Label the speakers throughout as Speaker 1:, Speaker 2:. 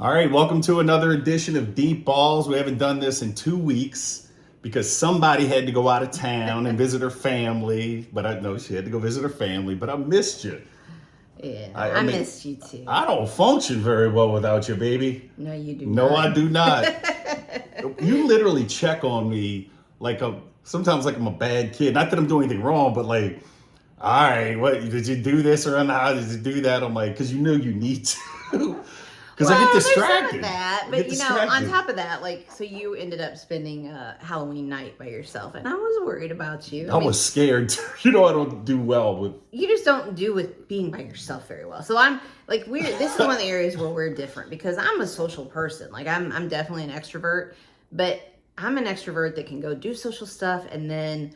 Speaker 1: All right, welcome to another edition of Deep Balls. We haven't done this in 2 weeks because somebody had to go out of town and visit her family. But I know she had to go visit her family, but I missed you.
Speaker 2: Yeah,
Speaker 1: I mean,
Speaker 2: missed you too.
Speaker 1: I don't function very well without you, baby.
Speaker 2: No, you do
Speaker 1: No,
Speaker 2: not.
Speaker 1: I do not. You literally check on me sometimes like I'm a bad kid. Not that I'm doing anything wrong, but like, all right, what did you do this or how did you do that? I'm like, because you know you need to. Because I get
Speaker 2: There's
Speaker 1: distracted.
Speaker 2: some of that,
Speaker 1: I
Speaker 2: but
Speaker 1: get
Speaker 2: you know, on
Speaker 1: distracted.
Speaker 2: top of that, like, so you ended up spending Halloween night by yourself, and I was worried about you.
Speaker 1: I was scared. You know, I don't do well with.
Speaker 2: You just don't do with being by yourself very well. So I'm like, this is one of the areas where we're different because I'm a social person. Like, I'm definitely an extrovert, but I'm an extrovert that can go do social stuff, and then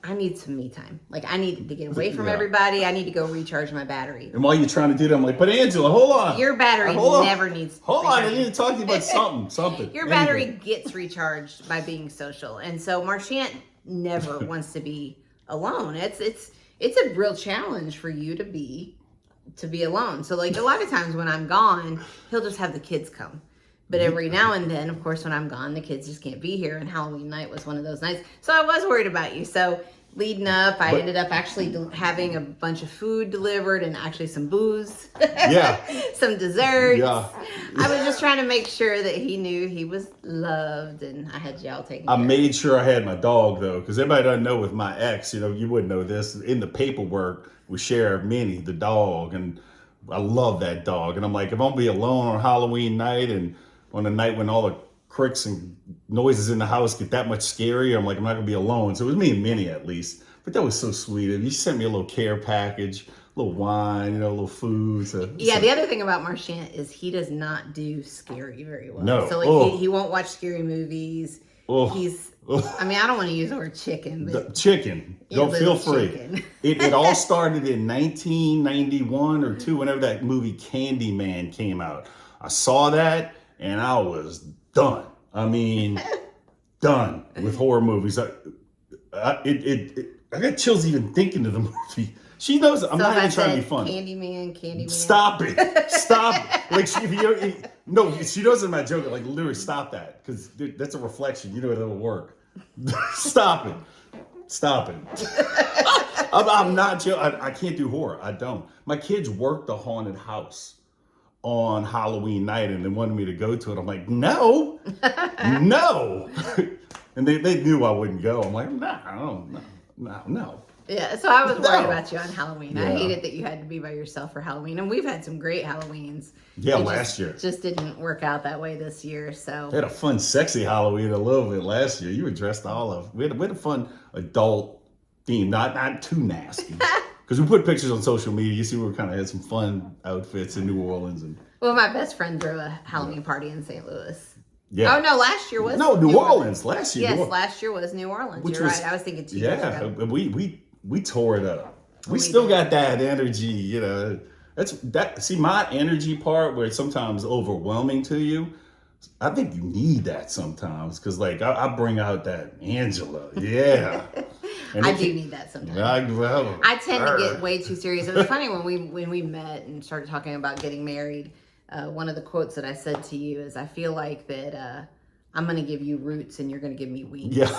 Speaker 2: I need some me time. Like, I need to get away from everybody. I need to go recharge my battery.
Speaker 1: And while you're trying to do that, I'm like, but Angela, hold on.
Speaker 2: Your battery never needs.
Speaker 1: Hold on, I need to talk to you about something.
Speaker 2: Your battery gets recharged by being social, and so Marchant never wants to be alone. It's a real challenge for you to be alone. So like a lot of times when I'm gone, he'll just have the kids come. But every now and then, of course, when I'm gone, the kids just can't be here. And Halloween night was one of those nights. So I was worried about you. So leading up, I ended up actually having a bunch of food delivered and actually some booze.
Speaker 1: Yeah.
Speaker 2: Some desserts.
Speaker 1: Yeah.
Speaker 2: I was just trying to make sure that he knew he was loved and I had y'all taken care
Speaker 1: I
Speaker 2: of.
Speaker 1: made sure I had my dog, though, because everybody doesn't know with my ex, you wouldn't know this. In the paperwork, we share Minnie, the dog, and I love that dog. And I'm like, if I'm going to be alone on Halloween night and on a night when all the creaks and noises in the house get that much scarier, I'm like, I'm not gonna be alone. So it was me and Minnie at least. But that was so sweet. And you sent me a little care package, a little wine, a little food. So,
Speaker 2: the other thing about Marchant is he does not do scary very well.
Speaker 1: No.
Speaker 2: So like he won't watch scary movies.
Speaker 1: Oh.
Speaker 2: I mean, I don't want to use the word chicken, but
Speaker 1: chicken. Don't feel free.
Speaker 2: Chicken.
Speaker 1: It all started in 1991 or 2, whenever that movie Candyman came out. I saw that and I was done. I mean, done with horror movies. I got chills even thinking of the movie. She knows I'm not even trying to be funny.
Speaker 2: Candyman.
Speaker 1: Stop it. Stop. Like, she knows I'm not joking. Like, literally, stop that. Because that's a reflection. You know, it'll work. Stop it. Stop it. I'm not joking. I can't do horror. I don't. My kids work the haunted house on Halloween night and they wanted me to go to it. I'm like, no. And they knew I wouldn't go. I'm like, no.
Speaker 2: Yeah, so I was worried about you on Halloween. Yeah. I hated that you had to be by yourself for Halloween. And we've had some great Halloweens.
Speaker 1: Yeah, last year.
Speaker 2: Just didn't work out that way this year, so.
Speaker 1: We had a fun, sexy Halloween a little bit last year. You were dressed all of. We had a fun adult theme, not too nasty. Because we put pictures on social media. You see, we kind of had some fun outfits in New Orleans.
Speaker 2: Well, my best friend threw a Halloween party in St. Louis.
Speaker 1: Yeah.
Speaker 2: Oh, no, last year was
Speaker 1: New Orleans. Last year.
Speaker 2: Yes, last year was New Orleans. You're right. I was thinking 2 years ago.
Speaker 1: Yeah, we tore it up. We still got that energy, See, my energy part where it's sometimes overwhelming to you, I think you need that sometimes. Because, like, I bring out that Angela. Yeah.
Speaker 2: I do need that sometimes. I tend to get way too serious. It was funny when we met and started talking about getting married. One of the quotes that I said to you is, I feel like that I'm going to give you roots and you're going to give me wings.
Speaker 1: Yeah.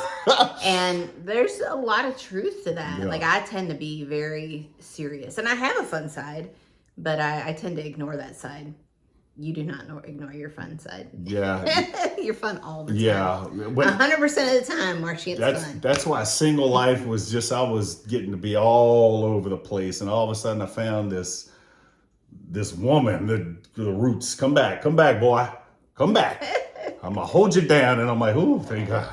Speaker 2: And there's a lot of truth to that.
Speaker 1: Yeah.
Speaker 2: Like, I tend to be very serious. And I have a fun side, but I tend to ignore that side. You do not ignore your fun side.
Speaker 1: Yeah.
Speaker 2: You're fun all the time.
Speaker 1: Yeah.
Speaker 2: 100% of the time, Marchant's fun.
Speaker 1: That's why single life was just, I was getting to be all over the place. And all of a sudden I found this woman, the roots, come back, boy, come back. I'm going to hold you down. And I'm like, oh, thank God.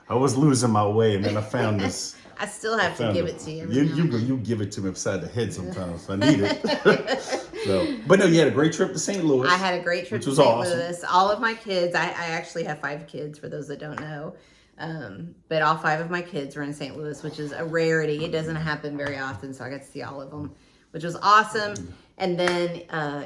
Speaker 1: I was losing my way. And then I found this.
Speaker 2: I still have to give it to you.
Speaker 1: You give it to me upside the head sometimes if I need it. But no, you had a great trip to St. Louis.
Speaker 2: I had a great trip to St. Louis. All of my kids, I actually have 5 kids for those that don't know. But all 5 of my kids were in St. Louis, which is a rarity. It doesn't happen very often, so I got to see all of them, which was awesome. And then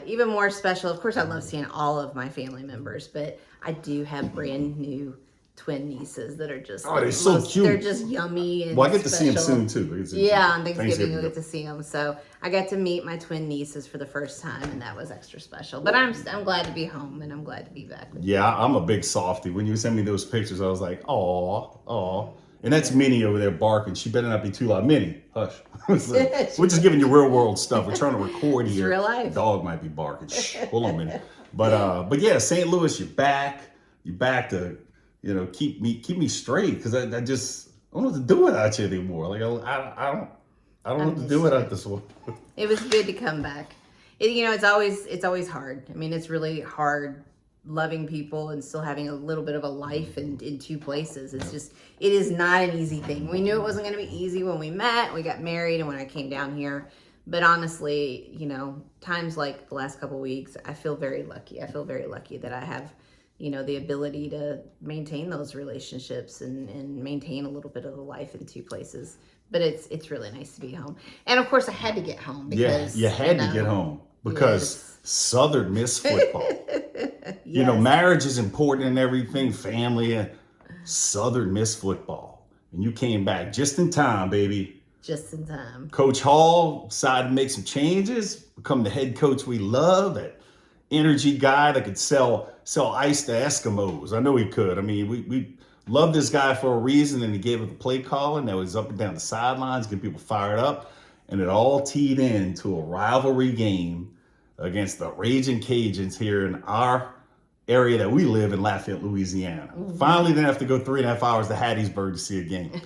Speaker 2: even more special, of course, I love seeing all of my family members, but I do have brand new twin nieces that are just
Speaker 1: Oh, they're so cute.
Speaker 2: They're just yummy and
Speaker 1: Well, I get to see them
Speaker 2: special.
Speaker 1: soon too.
Speaker 2: Yeah, on Thanksgiving you'll get to see them. So I got to meet my twin nieces for the first time, and that was extra special. But I'm glad to be home, and I'm glad to be back with you.
Speaker 1: Yeah, I'm a big softie. When you sent me those pictures, I was like, aw. And that's Minnie over there barking. She better not be too loud. Minnie, hush. We're just giving you real world stuff. We're trying to record here.
Speaker 2: Real life.
Speaker 1: The dog might be barking. Shh, hold on, Minnie. But yeah, St. Louis, you're back. You're back to, keep me straight, because I don't know what to do without you anymore. Like I don't know what to do without this one.
Speaker 2: It was good to come back. It's always hard. I mean, it's really hard loving people and still having a little bit of a life in two places. It is not an easy thing. We knew it wasn't going to be easy when we met, we got married, and when I came down here. But honestly, times like the last couple of weeks, I feel very lucky. I feel very lucky that I have, the ability to maintain those relationships and maintain a little bit of a life in two places. But it's really nice to be home. And of course, I had to get home because
Speaker 1: you had to get home because Southern Miss football.
Speaker 2: Yes.
Speaker 1: Marriage is important and everything, family, and Southern Miss football. And you came back just in time, baby.
Speaker 2: Just in time.
Speaker 1: Coach Hall decided to make some changes, become the head coach we love, that energy guy that could sell ice to Eskimos. I know he could. I mean, we loved this guy for a reason, and he gave us the play calling that was up and down the sidelines, get people fired up. And it all teed into a rivalry game against the Raging Cajuns here in our area that we live in, Lafayette, Louisiana. Mm-hmm. Finally didn't have to go 3.5 hours to Hattiesburg to see a game.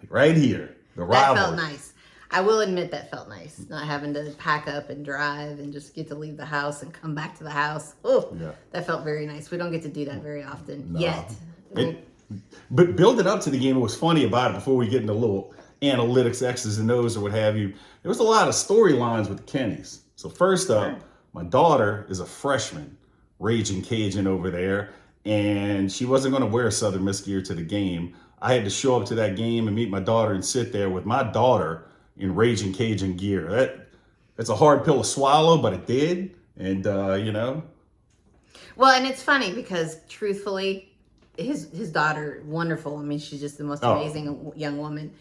Speaker 1: Right here, the rivalry.
Speaker 2: That felt nice. I will admit that felt nice, not having to pack up and drive and just get to leave the house and come back to the house. Oh, yeah. That felt very nice. We don't get to do that very often yet.
Speaker 1: But build it up to the game. What was funny about it, before we get into little analytics, X's and O's or what have you, there was a lot of storylines with the Kennys. So first up, my daughter is a freshman, Raging Cajun over there, and she wasn't going to wear Southern Miss gear to the game. I had to show up to that game and meet my daughter and sit there with my daughter in Raging Cajun gear. That's a hard pill to swallow, but it did. And,
Speaker 2: Well, and it's funny because truthfully, his daughter, wonderful. I mean, she's just the most amazing young woman.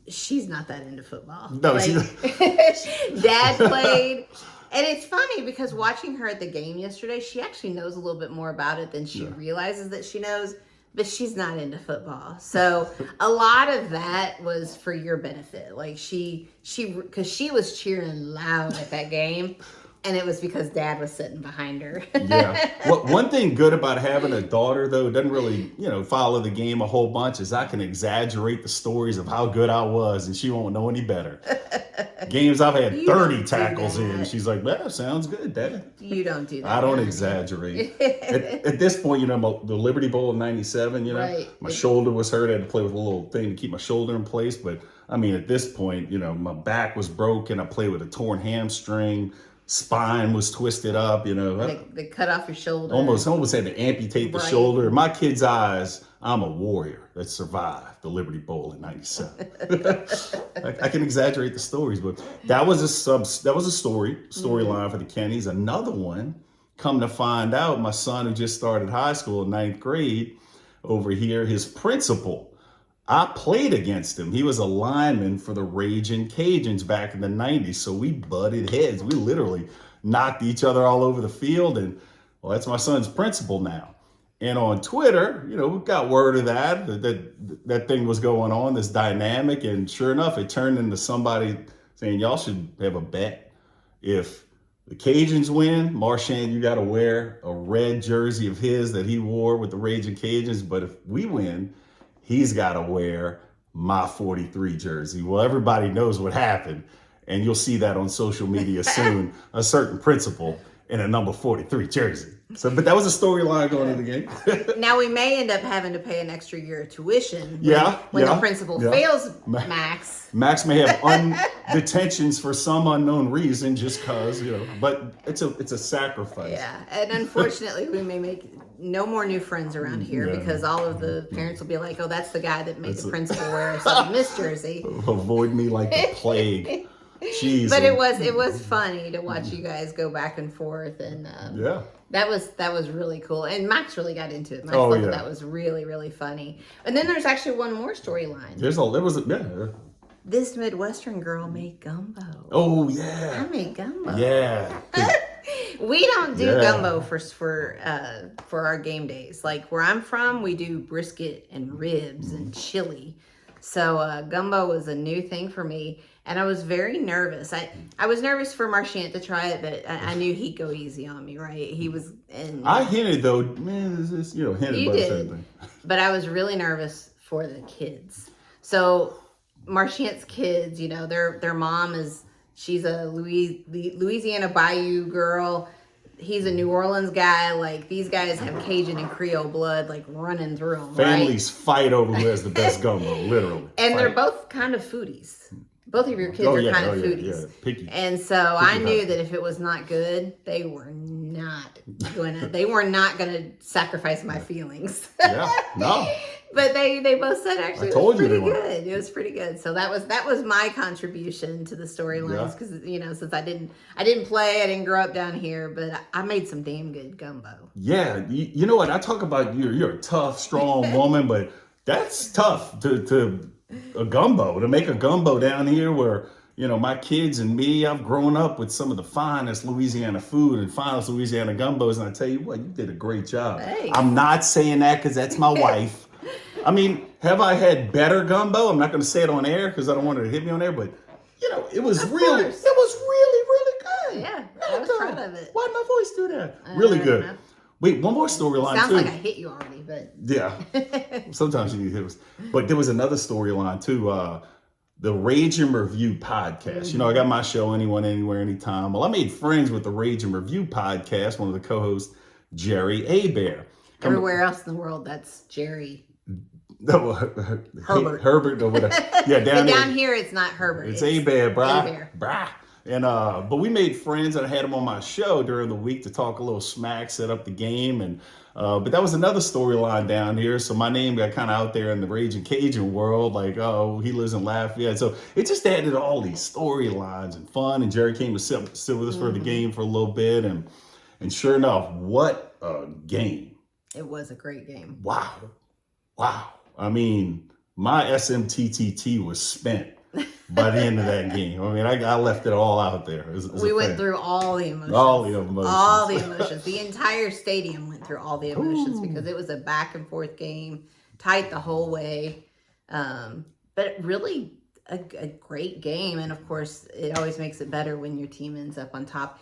Speaker 2: She's not that into football.
Speaker 1: No,
Speaker 2: Dad played. And it's funny because watching her at the game yesterday, she actually knows a little bit more about it than she realizes that she knows, but she's not into football. So a lot of that was for your benefit. Like because she was cheering loud at that game. And it was because Dad was sitting behind her.
Speaker 1: Yeah. Well, one thing good about having a daughter, though, doesn't really, follow the game a whole bunch, is I can exaggerate the stories of how good I was, and she won't know any better. Games I've had 30 tackles in. She's like, well, sounds good, Dad.
Speaker 2: You don't do that.
Speaker 1: I don't exaggerate. At this point, the Liberty Bowl of 97,
Speaker 2: right.
Speaker 1: My shoulder was hurt. I had to play with a little thing to keep my shoulder in place. But, I mean, at this point, my back was broken. I played with a torn hamstring. Spine was twisted up,
Speaker 2: They cut off your shoulder.
Speaker 1: Almost had to amputate the shoulder. In my kid's eyes, I'm a warrior that survived the Liberty Bowl in 97. I can exaggerate the stories, but that was a storyline for the Kennys. Another one, come to find out, my son who just started high school in 9th grade over here, his principal, I played against him. He was a lineman for the Raging Cajuns back in the 90s. So we butted heads. We literally knocked each other all over the field. And, well, that's my son's principal now. And on Twitter, we got word of that thing was going on, this dynamic. And sure enough, it turned into somebody saying, y'all should have a bet. If the Cajuns win, Marchand, you got to wear a red jersey of his that he wore with the Raging Cajuns. But if we win, he's got to wear my 43 jersey. Well, everybody knows what happened, and you'll see that on social media soon, a certain principal in a number 43 jersey. So, but that was a storyline going into the game.
Speaker 2: Now, we may end up having to pay an extra year of tuition when the principal fails Max.
Speaker 1: Max may have detentions for some unknown reason just because, but it's a sacrifice.
Speaker 2: Yeah, and unfortunately, we may make no more new friends around here because all of the parents will be like, oh, that's the guy that made the principal wear a Southern Miss jersey.
Speaker 1: Avoid me like the plague. cheese.
Speaker 2: But it was funny to watch you guys go back and forth, and
Speaker 1: Yeah.
Speaker 2: that was really cool. And Max really got into it. Max
Speaker 1: Oh,
Speaker 2: thought
Speaker 1: yeah.
Speaker 2: that was really, really funny. And then there's actually one more storyline.
Speaker 1: Yeah.
Speaker 2: This Midwestern girl made gumbo.
Speaker 1: Oh
Speaker 2: I
Speaker 1: yeah.
Speaker 2: made gumbo.
Speaker 1: Yeah.
Speaker 2: We don't do
Speaker 1: Yeah.
Speaker 2: gumbo for our game days. Like where I'm from, we do brisket and ribs and chili. So gumbo was a new thing for me, and I was very nervous. I was nervous for Marchant to try it, but I knew he'd go easy on me, right? He was, and
Speaker 1: I hinted though, man, this hinted
Speaker 2: You
Speaker 1: about
Speaker 2: did.
Speaker 1: everything.
Speaker 2: but I was really nervous for the kids. So Marchant's kids, their mom she's a Louisiana Bayou girl. He's a New Orleans guy. Like these guys have Cajun and Creole blood like running through them.
Speaker 1: Families fight over who has the best gumbo, literally.
Speaker 2: And they're
Speaker 1: Fight.
Speaker 2: both kind of foodies. Both of your kids
Speaker 1: Oh,
Speaker 2: are
Speaker 1: yeah,
Speaker 2: kind
Speaker 1: oh,
Speaker 2: of
Speaker 1: yeah,
Speaker 2: foodies.
Speaker 1: yeah, picky.
Speaker 2: And so I knew
Speaker 1: house.
Speaker 2: that if it was not good, they were not gonna sacrifice my feelings.
Speaker 1: Yeah, no.
Speaker 2: But they both said actually
Speaker 1: I
Speaker 2: it
Speaker 1: told
Speaker 2: was
Speaker 1: you they
Speaker 2: pretty
Speaker 1: were.
Speaker 2: good. It was pretty good. So that was my contribution to the storylines
Speaker 1: Yeah.
Speaker 2: because since I didn't play, I didn't grow up down here, but I made some damn good gumbo.
Speaker 1: Yeah, you know what? I talk about you're a tough, strong woman, but that's tough to a gumbo, to make a gumbo down here where, my kids and me, I've grown up with some of the finest Louisiana food and finest Louisiana gumbos. And I tell you what, you did a great job.
Speaker 2: Thanks.
Speaker 1: I'm not saying that because that's my wife. I mean, have I had better gumbo? I'm not going to say it on air because I don't want her to hit me on air, but it was
Speaker 2: Of
Speaker 1: really,
Speaker 2: course.
Speaker 1: really good.
Speaker 2: Yeah, I
Speaker 1: Really
Speaker 2: was
Speaker 1: good.
Speaker 2: proud of it.
Speaker 1: Why did my voice do that? Really
Speaker 2: don't
Speaker 1: good.
Speaker 2: know.
Speaker 1: Wait, one more storyline
Speaker 2: Sounds
Speaker 1: too.
Speaker 2: like I hit you already, but
Speaker 1: Yeah. Sometimes you need hits. But there was another storyline too. The Rage and Review podcast. I got my show, Anyone, Anywhere, Anytime. Well, I made friends with the Rage and Review podcast, one of the co-hosts, Jerry Abear.
Speaker 2: everywhere else in the world, that's Jerry.
Speaker 1: No,
Speaker 2: Herbert.
Speaker 1: Herbert or whatever. Yeah,
Speaker 2: But
Speaker 1: down
Speaker 2: down
Speaker 1: here.
Speaker 2: here, it's not Herbert.
Speaker 1: It's Abear, brah.
Speaker 2: Abear.
Speaker 1: Brah. And but we made friends and I had him on my show during the week to talk a little smack, set up the game, and but that was another storyline down here. So my name got kind of out there in the Raging Cajun world, like, oh, he lives in Lafayette. So it just added all these storylines and fun. And Jerry came to sit with us for the game for a little bit, and sure enough, what a game!
Speaker 2: It was a great game.
Speaker 1: Wow. I mean, my SMTTT was spent by the end of that game. I mean, I left it all out there.
Speaker 2: We went through all the emotions.
Speaker 1: All the emotions.
Speaker 2: All the emotions. The entire stadium went through all the emotions because it was a back and forth game, tight the whole way. But really a great game. And of course, it always makes it better when your team ends up on top.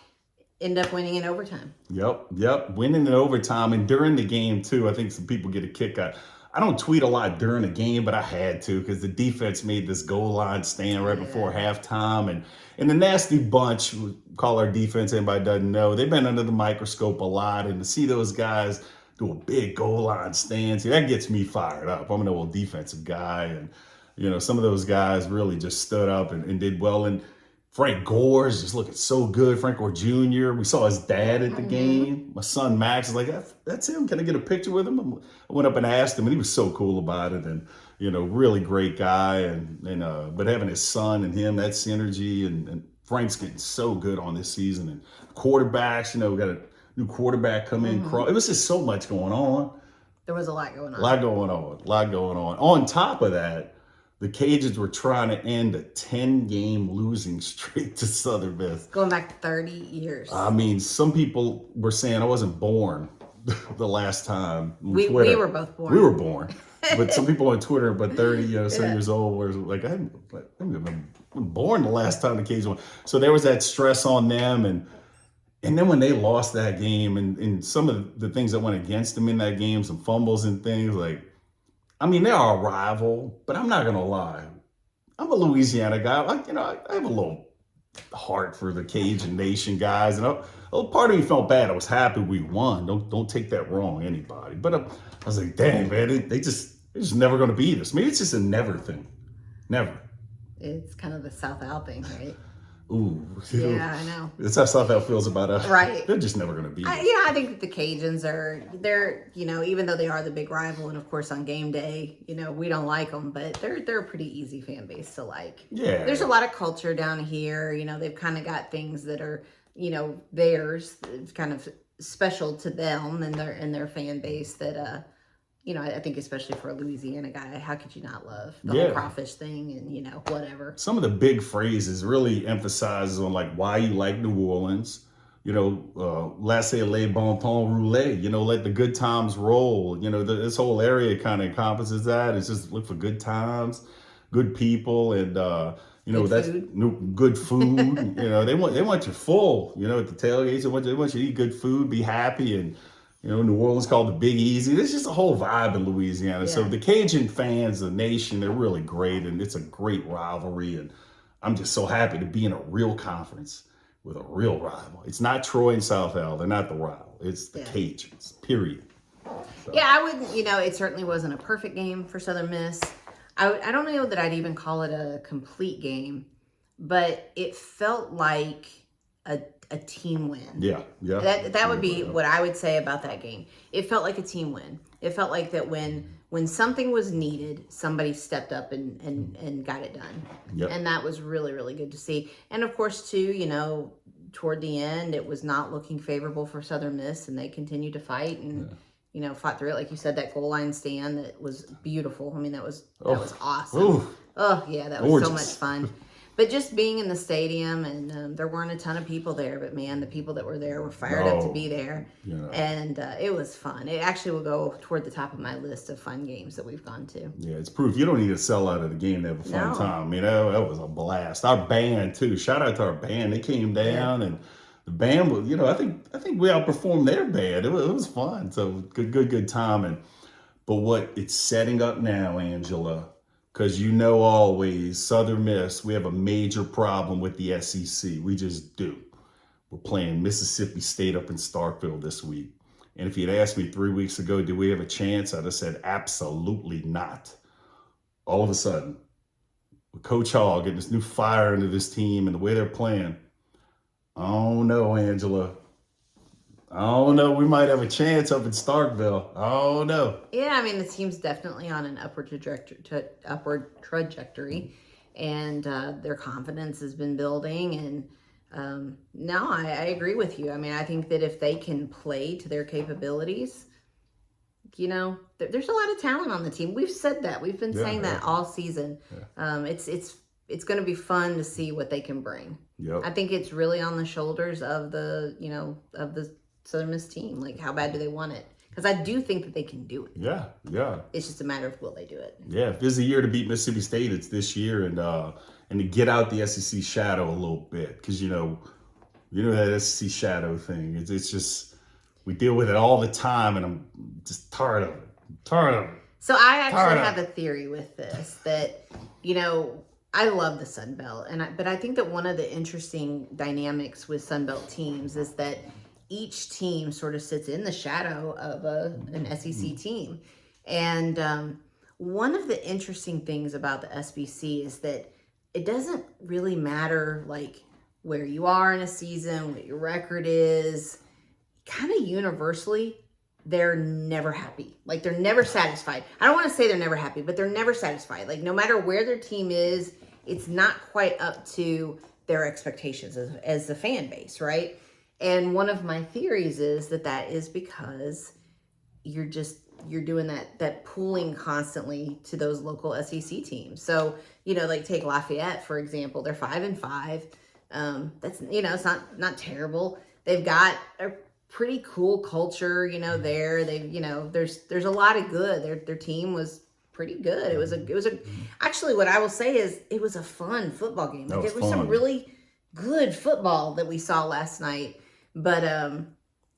Speaker 2: End up winning in overtime.
Speaker 1: Yep. Winning in overtime and during the game too. I think some people get a kick out. I don't tweet a lot during the game, but I had to because the defense made this goal line stand right before halftime. And the Nasty Bunch, we call our defense, anybody doesn't know, they've been under the microscope a lot. And to see those guys do a big goal line stand, see, that gets me fired up. I'm an old defensive guy. And, some of those guys really just stood up and did well. And Frank Gore's just looking so good. Frank Gore Jr. We saw his dad at the game. My son Max is like, that's him. Can I get a picture with him? I went up and asked him, and he was so cool about it. And really great guy. And but having his son and him, that synergy, and Frank's getting so good on this season. And quarterbacks, we got a new quarterback come in. It was just so much going on.
Speaker 2: There was a lot going on.
Speaker 1: A lot going on. On top of that, the Cajuns were trying to end a 10-game losing streak to Southern Miss.
Speaker 2: Going back 30 years.
Speaker 1: I mean, some people were saying I wasn't born the last time.
Speaker 2: We
Speaker 1: Twitter.
Speaker 2: were both born.
Speaker 1: We were born. But some people on Twitter, but 30 some years old, were like, I haven't been born the last time the Cajuns won. So there was that stress on them. And then when they lost that game and some of the things that went against them in that game, some fumbles and things like, I mean, they are a rival, but I'm not going to lie. I'm a Louisiana guy. I have a little heart for the Cajun Nation guys. And a part of me felt bad. I was happy we won. Don't take that wrong, anybody. But I was like, dang, man, they're just never going to beat us. Maybe it's just a never thing. Never.
Speaker 2: It's kind of the South Al thing, right?
Speaker 1: Ooh,
Speaker 2: Yeah, I know.
Speaker 1: that's how Southfield feels about us.
Speaker 2: Right.
Speaker 1: They're just never going to be.
Speaker 2: I think that the Cajuns they're, even though they are the big rival, and of course on game day, we don't like them, but they're a pretty easy fan base to like.
Speaker 1: Yeah.
Speaker 2: There's a lot of culture down here. They've kind of got things that are, theirs. It's kind of special to them and their fan base that, I think especially for a Louisiana guy, how could you not love the whole crawfish thing and, whatever.
Speaker 1: Some of the big phrases really emphasizes on like why you like New Orleans. Laissez les bon temps rouler, let the good times roll. This whole area kind of encompasses that. It's just look for good times, good people, and, that's good food. They want you full, at the tailgates. They want you to eat good food, be happy. And, New Orleans called the Big Easy. There's just a whole vibe in Louisiana. Yeah. So the Cajun fans, the nation, they're really great. And it's a great rivalry. And I'm just so happy to be in a real conference with a real rival. It's not Troy and South Al. They're not the rival. It's the Cajuns, period. So.
Speaker 2: Yeah, I wouldn't, it certainly wasn't a perfect game for Southern Miss. I don't know that I'd even call it a complete game, but it felt like a team win.
Speaker 1: Yeah.
Speaker 2: That would be what I would say about that game. It felt like a team win. It felt like that when something was needed, somebody stepped up and got it done.
Speaker 1: Yep.
Speaker 2: And that was really, really good to see. And of course, too, toward the end, it was not looking favorable for Southern Miss, and they continued to fight and, fought through it. Like you said, that goal line stand, that was beautiful. I mean, that was awesome.
Speaker 1: Ooh.
Speaker 2: Oh, yeah, that was so much fun. But just being in the stadium, and there weren't a ton of people there, but man, the people that were there were fired up to be there. Yeah. And it was fun. It actually will go toward the top of my list of fun games that we've gone to.
Speaker 1: Yeah, it's proof you don't need to sell out of the game to have a fun time. I mean, that was a blast. Our band too. Shout out to our band. They came down and the band was, I think we outperformed their band. It was fun. So good time. But what it's setting up now, Angela, because always, Southern Miss, we have a major problem with the SEC. We just do. We're playing Mississippi State up in Starkville this week. And if you'd asked me 3 weeks ago, do we have a chance? I'd have said absolutely not. All of a sudden, with Coach Hall getting this new fire into this team and the way they're playing, oh no, Angela. Oh no, we might have a chance up in Starkville. Oh no.
Speaker 2: Yeah, I mean the team's definitely on an upward trajectory, and their confidence has been building. And no, I agree with you. I mean, I think that if they can play to their capabilities, there's a lot of talent on the team. We've said that. We've been saying that all season. Yeah. It's going to be fun to see what they can bring.
Speaker 1: Yep.
Speaker 2: I think it's really on the shoulders of the Southern Miss team. Like, how bad do they want it? Because I do think that they can do it.
Speaker 1: Yeah.
Speaker 2: It's just a matter of will they do it.
Speaker 1: Yeah, if there's a year to beat Mississippi State, it's this year, and to get out the SEC shadow a little bit, because that SEC shadow thing. It's just we deal with it all the time, and I'm just tired of it.
Speaker 2: So I actually have a theory with this that I love the Sun Belt, but I think that one of the interesting dynamics with Sun Belt teams is that each team sort of sits in the shadow of an SEC team. And one of the interesting things about the SBC is that it doesn't really matter like where you are in a season, what your record is. Kind of universally, they're never happy. Like, they're never satisfied. I don't want to say they're never happy, but they're never satisfied. Like, no matter where their team is, it's not quite up to their expectations as the fan base, right? And one of my theories is that is because you're doing that pooling constantly to those local SEC teams. So, like take Lafayette, for example, they're 5-5. That's, it's not terrible. They've got a pretty cool culture, there. They've, there's a lot of good. Their team was pretty good. It was actually, what I will say is it was a fun football game. Like, there was some really good football that we saw last night. But,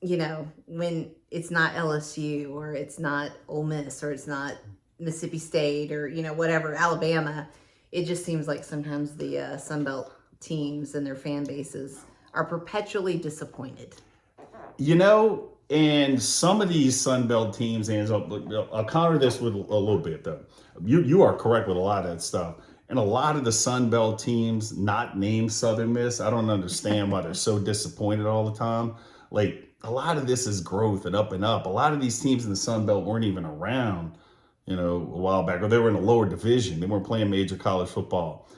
Speaker 2: when it's not LSU or it's not Ole Miss or it's not Mississippi State or, whatever, Alabama, it just seems like sometimes the Sun Belt teams and their fan bases are perpetually disappointed.
Speaker 1: And some of these Sun Belt teams, and I'll counter this with a little bit, though. You are correct with a lot of that stuff. And a lot of the Sun Belt teams not named Southern Miss, I don't understand why they're so disappointed all the time. Like, a lot of this is growth and up and up. A lot of these teams in the Sun Belt weren't even around, a while back, or they were in a lower division. They weren't playing major college football.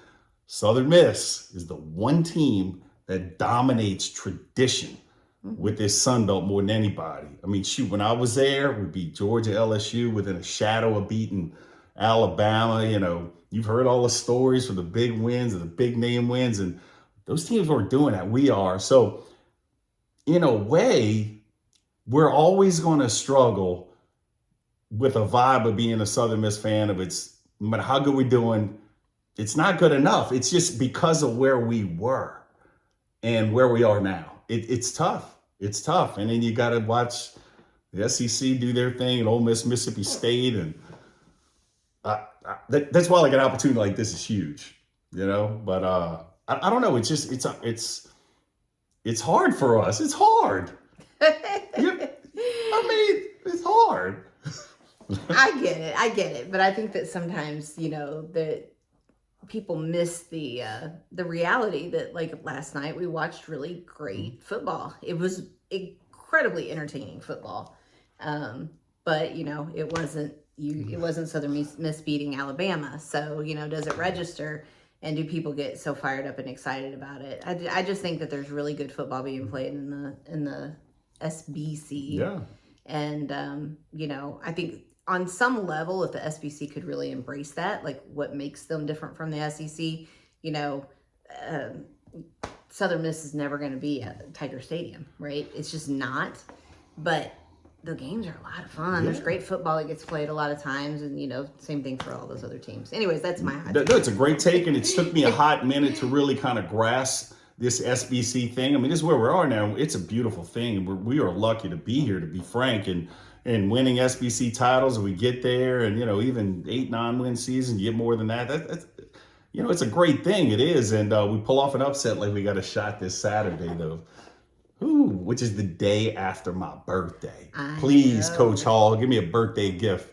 Speaker 1: Southern Miss is the one team that dominates tradition with this Sun Belt more than anybody. I mean, shoot, when I was there, we beat Georgia, LSU within a shadow of beating Alabama. You've heard all the stories from the big wins and the big name wins, and those teams weren't doing that. We are. So, in a way, we're always going to struggle with a vibe of being a Southern Miss fan. No matter how good we're doing, it's not good enough. It's just because of where we were and where we are now. It's tough. It's tough. And then you got to watch the SEC do their thing and Ole Miss, Mississippi State. And that's why like an opportunity like this is huge, But I don't know. It's hard for us. It's hard. It's hard.
Speaker 2: I get it. But I think that sometimes, that people miss the reality that, like, last night we watched really great football. It was incredibly entertaining football. But it wasn't Southern Miss beating Alabama. So, does it register? And do people get so fired up and excited about it? I just think that there's really good football being played in the SBC.
Speaker 1: Yeah.
Speaker 2: And I think on some level, if the SBC could really embrace that, like what makes them different from the SEC, Southern Miss is never going to be at Tiger Stadium, right? It's just not. But the games are a lot of fun. Yeah. There's great football that gets played a lot of times, and same thing for all those other teams. Anyways, that's my hot take.
Speaker 1: No, it's a great take, and it took me a hot minute to really kind of grasp this SBC thing. I mean, this is where we are now. It's a beautiful thing. We are lucky to be here, to be frank, and winning SBC titles. And we get there, and even 8-9 win season, you get more than that. That's it's a great thing. It is, and we pull off an upset like we got a shot this Saturday, though. Which is the day after my birthday. Please, Coach Hall, give me a birthday gift.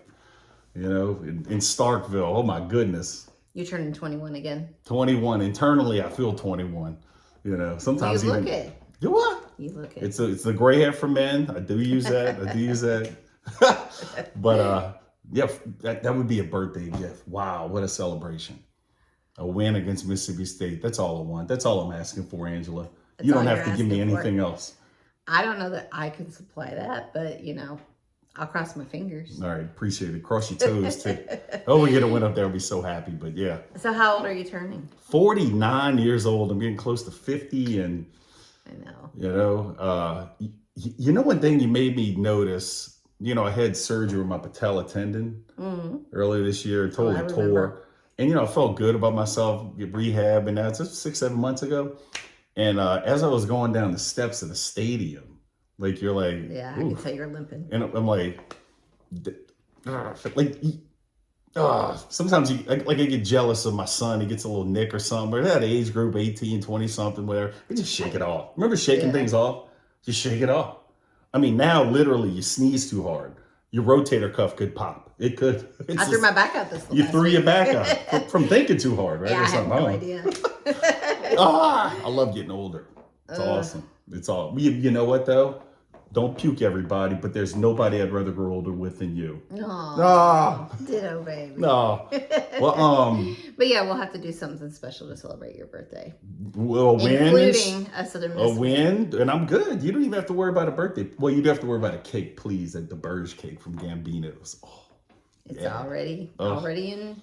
Speaker 1: In Starkville. Oh my goodness.
Speaker 2: You're turning 21 again.
Speaker 1: 21. Internally, I feel 21. Sometimes
Speaker 2: you
Speaker 1: even.
Speaker 2: Look it.
Speaker 1: You what?
Speaker 2: You look it.
Speaker 1: It's the gray hair for men. I do use that. But yeah, that would be a birthday gift. Wow, what a celebration. A win against Mississippi State. That's all I want. That's all I'm asking for, Angela. You don't have to give me anything else.
Speaker 2: I don't know that I can supply that, but I'll cross my fingers.
Speaker 1: All right, appreciate it. Cross your toes too. Oh, we get a win up there, I'll be so happy. But yeah.
Speaker 2: So how old are you turning?
Speaker 1: 49 years old. I'm getting close to 50, and
Speaker 2: I know.
Speaker 1: One thing you made me notice. I had surgery with my patella tendon earlier this year. It totally tore. And I felt good about myself, get rehab, and that's just 6-7 months ago. And as I was going down the steps of the stadium, like you're like,
Speaker 2: yeah, I can tell you're limping.
Speaker 1: And I'm sometimes I get jealous of my son. He gets a little nick or something. Or that age group, 18, 20 something, whatever. You just shake it off. Remember shaking things off? Just shake it off. I mean, now literally you sneeze too hard, your rotator cuff could pop. It could.
Speaker 2: I threw my back out this
Speaker 1: You threw your back out from thinking too hard, right?
Speaker 2: Yeah, I have no idea.
Speaker 1: I love getting older. It's awesome. It's all. You know what though? Don't puke, everybody. But there's nobody I'd rather grow older with than you.
Speaker 2: No. Ditto, baby.
Speaker 1: No. Well,
Speaker 2: But yeah, we'll have to do something special to celebrate your birthday.
Speaker 1: Well,
Speaker 2: including a Southern Miss.
Speaker 1: A win, and I'm good. You don't even have to worry about a birthday. Well, you do have to worry about a cake, please, at the Burge cake from Gambino's. Oh,
Speaker 2: it's already in.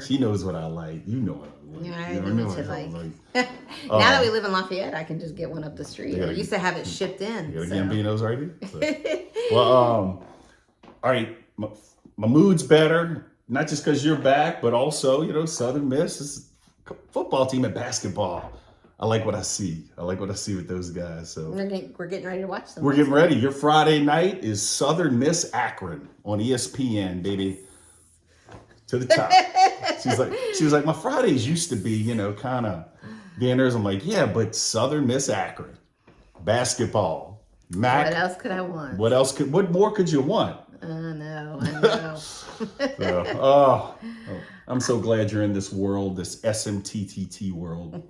Speaker 1: She knows what I like. You know what I like.
Speaker 2: Yeah, I know what you like. Now that we live in Lafayette, I can just get one up the street. I used to have it shipped in.
Speaker 1: You got a Gambino's right here? So. Well, all right. My mood's better, not just because you're back, but also, Southern Miss is a football team and basketball. I like what I see. I like what I see with those guys. So
Speaker 2: we're getting ready to watch them.
Speaker 1: We're getting ready. Your Friday night is Southern Miss Akron on ESPN, baby. To the top. She was like, my Fridays used to be, kind of dinners. I'm like, yeah, but Southern Miss Akron, basketball, Mac.
Speaker 2: What else could I want?
Speaker 1: What more could you want?
Speaker 2: I know.
Speaker 1: So, I'm so glad you're in this world, this SMTTT world.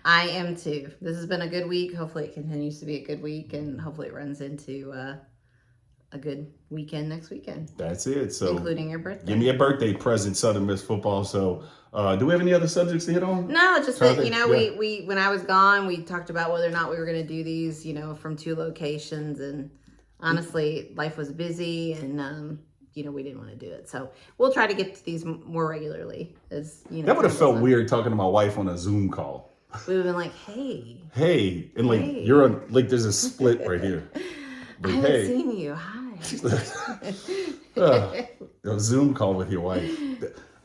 Speaker 2: I am too. This has been a good week. Hopefully it continues to be a good week, and hopefully it runs into a good weekend next weekend,
Speaker 1: That's it. So
Speaker 2: including your birthday.
Speaker 1: give me a birthday present, Southern Miss football. So do we have any other subjects to hit on?
Speaker 2: No, just that, you know,
Speaker 1: Yeah.
Speaker 2: we when I was gone, we talked about whether or not we were going to do these, you know, from 2 locations, and honestly, life was busy, and you know, we didn't want to do it. So we'll try to get to these more regularly, as you know.
Speaker 1: That would have felt
Speaker 2: time goes on.
Speaker 1: weird talking to my wife on a Zoom call.
Speaker 2: We would have been like, hey,
Speaker 1: Hey, and like
Speaker 2: Hey.
Speaker 1: you're on, like there's a split right here.
Speaker 2: I
Speaker 1: Like,
Speaker 2: haven't
Speaker 1: hey,
Speaker 2: seen you. Hi.
Speaker 1: a Zoom call with your wife.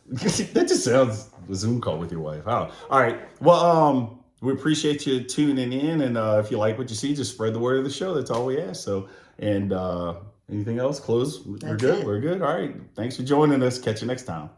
Speaker 1: That just sounds a Zoom call with your wife. Oh, all right. Well, we appreciate you tuning in, and if you like what you see, just spread the word of the show. That's all we ask. So, and anything else? Close. We're
Speaker 2: That's
Speaker 1: good.
Speaker 2: it.
Speaker 1: We're good. All right. Thanks for joining us. Catch you next time.